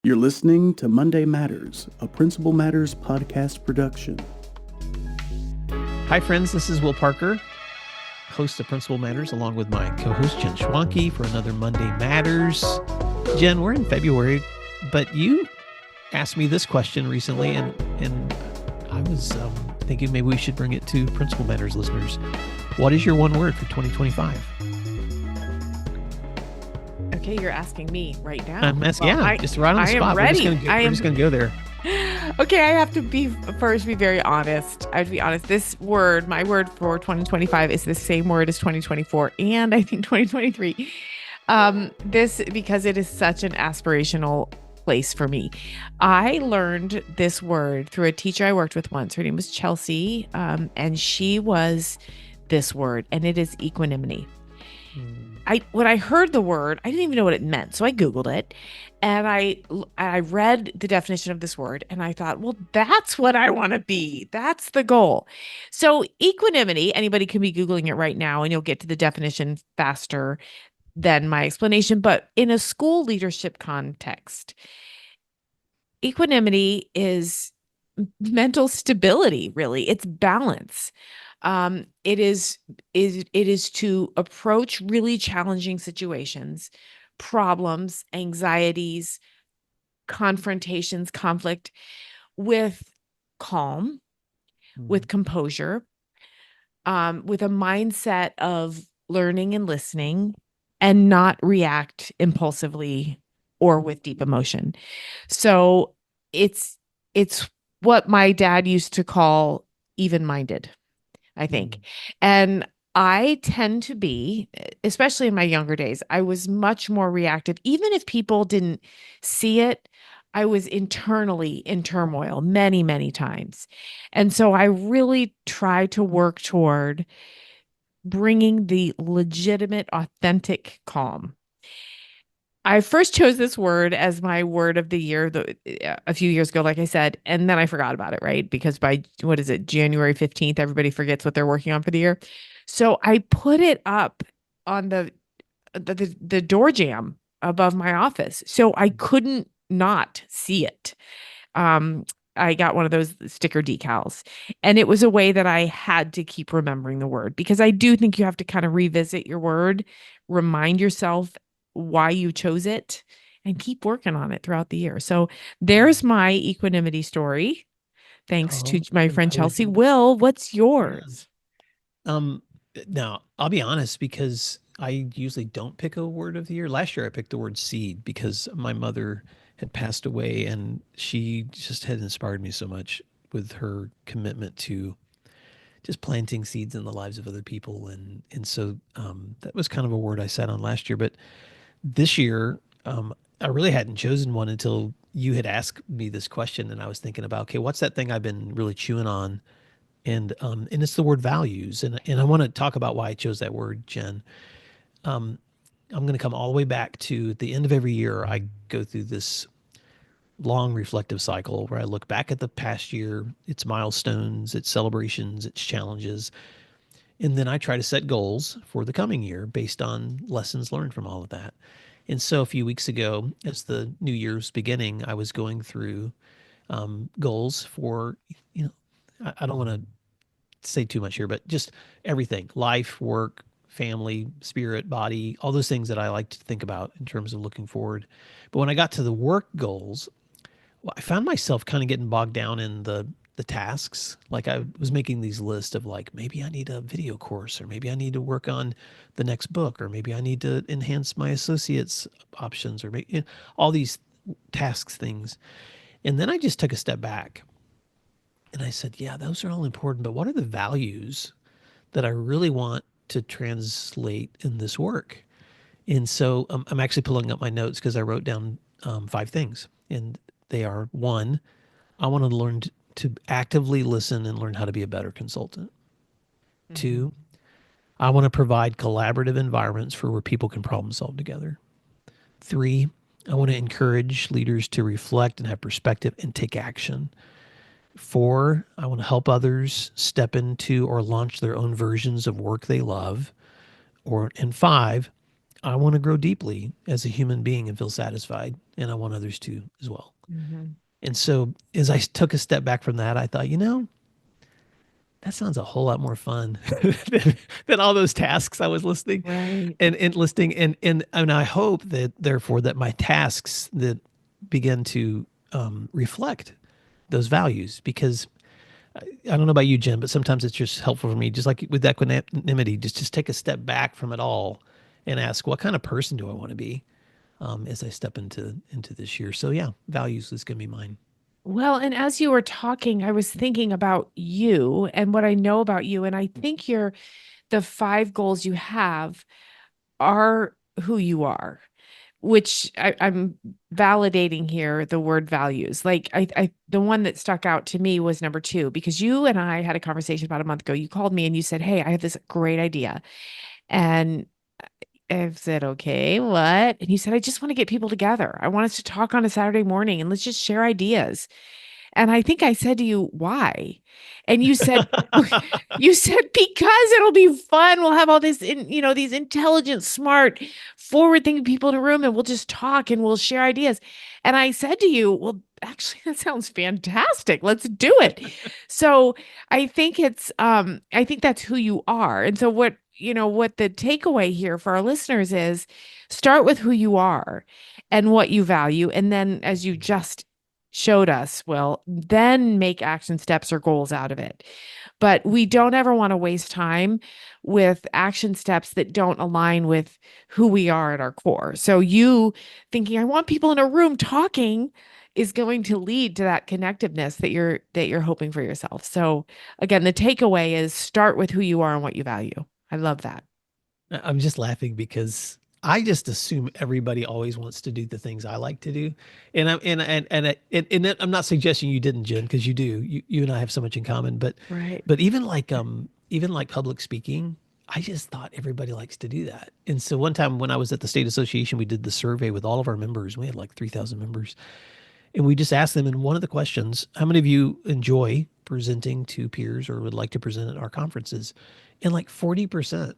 You're listening to Monday Matters, a Principal Matters podcast production. Hi, friends. This is Will Parker, host of Principal Matters, along with my co-host Jen Schwanke for another Monday Matters. Jen, we're in February, but you asked me this question recently, and I was thinking maybe we should bring it to Principal Matters listeners. What is your one word for 2025? Okay, you're asking me right now. Just right on the spot. Ready. We're just going to go there. Okay, I have to be very honest. I have to be honest. This word, my word for 2025, is the same word as 2024 and I think 2023. This because it is such an aspirational place for me. I learned this word through a teacher I worked with once. Her name was Chelsea, and she was this word, and it is equanimity. When I heard the word, I didn't even know what it meant. So I Googled it and I read the definition of this word and I thought, well, that's what I want to be. That's the goal. So equanimity, anybody can be Googling it right now and you'll get to the definition faster than my explanation. But in a school leadership context, equanimity is mental stability, really. It's balance. It is to approach really challenging situations, problems, anxieties, confrontations, conflict with calm, with composure, with a mindset of learning and listening and not react impulsively or with deep emotion. So it's what my dad used to call even-minded, I think. And I tend to be, especially in my younger days, I was much more reactive. Even if people didn't see it, I was internally in turmoil many, many times. And so I really try to work toward bringing the legitimate, authentic calm. I first chose this word as my word of the year a few years ago, like I said, and then I forgot about it, right? Because by, January 15th, everybody forgets what they're working on for the year. So I put it up on the door jamb above my office. So I couldn't not see it. I got one of those sticker decals, and it was a way that I had to keep remembering the word, because I do think you have to kind of revisit your word, remind yourself why you chose it, and keep working on it throughout the year. So there's my equanimity story. Thanks to my friend Chelsea. Will, what's yours? Now, I'll be honest, because I usually don't pick a word of the year. Last year, I picked the word seed because my mother had passed away, and she just had inspired me so much with her commitment to just planting seeds in the lives of other people. And so that was kind of a word I sat on last year. But this year, I really hadn't chosen one until you had asked me this question, and I was thinking about, okay, what's that thing I've been really chewing on? And it's the word values. And I want to talk about why I chose that word, Jen. I'm going to come all the way back to the end of every year. I go through this long reflective cycle where I look back at the past year, its milestones, its celebrations, its challenges. And then I try to set goals for the coming year based on lessons learned from all of that. And so a few weeks ago, as the new year's beginning, I was going through goals for, I don't want to say too much here, but just everything: life, work, family, spirit, body, all those things that I like to think about in terms of looking forward. But when I got to the work goals, well, I found myself kind of getting bogged down in the tasks. Like, I was making these lists of, like, maybe I need a video course, or maybe I need to work on the next book, or maybe I need to enhance my associates options, or maybe, all these tasks things. And then I just took a step back and I said, yeah, those are all important, but what are the values that I really want to translate in this work? And so I'm actually pulling up my notes because I wrote down 5 things. And they are: 1, I want to learn to actively listen and learn how to be a better consultant. 2, I want to provide collaborative environments for where people can problem solve together. 3, I want to encourage leaders to reflect and have perspective and take action. 4, I want to help others step into or launch their own versions of work they love. And 5, I want to grow deeply as a human being and feel satisfied, and I want others to as well. Mm-hmm. And so as I took a step back from that, I thought, that sounds a whole lot more fun than all those tasks I was listening Right. and listening. And I hope that therefore that my tasks that begin to reflect those values, because I don't know about you, Jen, but sometimes it's just helpful for me, just like with equanimity, just take a step back from it all and ask, what kind of person do I want to be as I step into this year? So yeah, values is going to be mine. Well, and as you were talking, I was thinking about you and what I know about you. And I think the 5 goals you have are who you are, which I'm validating here the word values. Like the one that stuck out to me was number 2, because you and I had a conversation about a month ago. You called me and you said, "Hey, I have this great idea." And I said, "Okay, what?" And you said, "I just want to get people together. I want us to talk on a Saturday morning and let's just share ideas." And I think I said to you, "Why?" And you said, you said, "Because it'll be fun. We'll have all this, these intelligent, smart, forward-thinking people in a room, and we'll just talk and we'll share ideas." And I said to you, "Well, actually, that sounds fantastic. Let's do it." So I think that's who you are. And so what the takeaway here for our listeners is, start with who you are and what you value. And then, as you just showed us, well, then make action steps or goals out of it. But we don't ever want to waste time with action steps that don't align with who we are at our core. So you thinking, "I want people in a room talking," is going to lead to that connectiveness that you're hoping for yourself. So again, the takeaway is, start with who you are and what you value. I love that. I'm just laughing because I just assume everybody always wants to do the things I like to do, and I'm not suggesting you didn't, Jen, because you do. You and I have so much in common. But Right. even like public speaking, I just thought everybody likes to do that. And so one time when I was at the state association, we did the survey with all of our members. We had like 3,000 members, and we just asked them in one of the questions, "How many of you enjoy presenting to peers or would like to present at our conferences?" And like 40%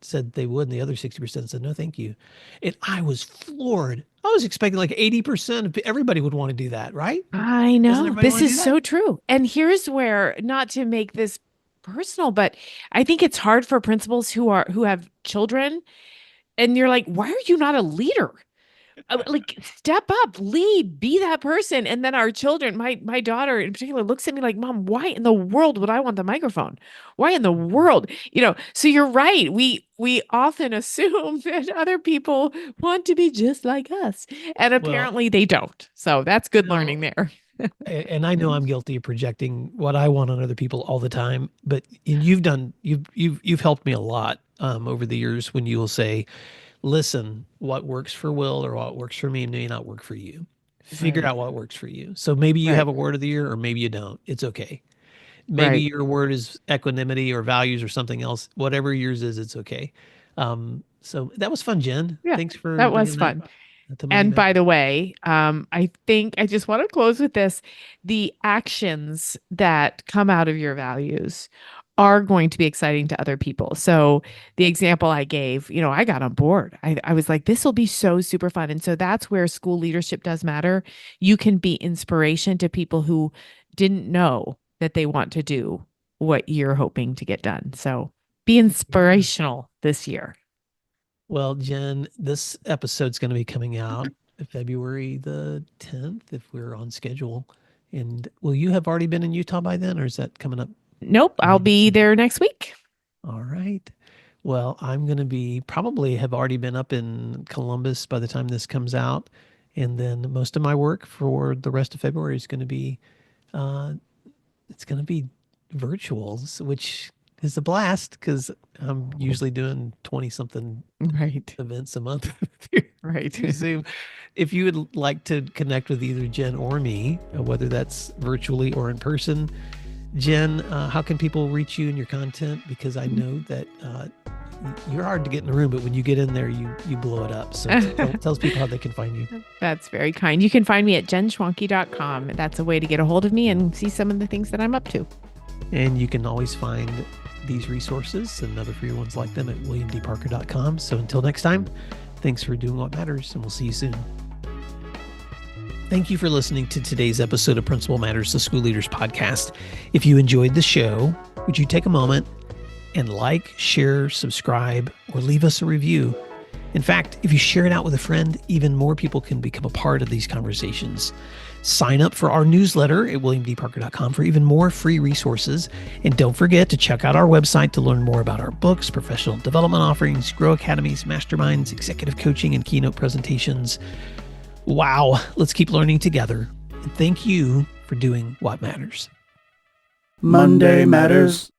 said they would, and the other 60% said no, thank you. And I was floored. I was expecting like 80% of everybody would want to do that, right? I Doesn't know. everybody This want to do is that? so true. And here's where, not to make this personal, but I think it's hard for principals who have children, and you're like, "Why are you not a leader? Like, step up, lead, be that person." And then our children, my daughter in particular, looks at me like, "Mom, why in the world would I want the microphone? Why in the world?" So you're right. We often assume that other people want to be just like us, and Well, apparently they don't. So that's good no, learning there. and I know I'm guilty of projecting what I want on other people all the time, but you've helped me a lot over the years when you will say, "Listen, what works for Will or what works for me may not work for you. Figure Right. out what works for you." So maybe you Right. have a word of the year or maybe you don't. It's okay. Maybe Right. your word is equanimity or values or something else. Whatever yours is, it's okay. So that was fun, Jen. Yeah. Thanks for That was bringing that fun. to Monday And by Matters. the way, I think I just want to close with this. The actions that come out of your values are going to be exciting to other people. So the example I gave, I got on board. I was like, this will be so super fun. And so that's where school leadership does matter. You can be inspiration to people who didn't know that they want to do what you're hoping to get done. So be Yeah. inspirational this year. Well, Jen, this episode's going to be coming out February the 10th if we're on schedule. And will you have already been in Utah by then, or is that coming up Nope, I'll later be soon? there next week. All right. Well, I'm going to probably have already been up in Columbus by the time this comes out. And then most of my work for the rest of February is going to be, uh, it's going to be virtuals, which is a blast because I'm usually doing 20 something Right. events a month through Right. through Zoom. If you would like to connect with either Jen or me, whether that's virtually or in person, Jen, how can people reach you and your content? Because I know that you're hard to get in the room, but when you get in there, you blow it up. So tell people how they can find you. That's very kind. You can find me at jenschwanke.com. That's a way to get a hold of me and see some of the things that I'm up to. And you can always find these resources and other free ones like them at williamdparker.com. So until next time, thanks for doing what matters, and we'll see you soon. Thank you for listening to today's episode of Principal Matters, the School Leaders Podcast. If you enjoyed the show, would you take a moment and like, share, subscribe, or leave us a review? In fact, if you share it out with a friend, even more people can become a part of these conversations. Sign up for our newsletter at williamdparker.com for even more free resources. And don't forget to check out our website to learn more about our books, professional development offerings, Grow Academies, masterminds, executive coaching, and keynote presentations. Wow, let's keep learning together. And thank you for doing what matters. Monday Matters.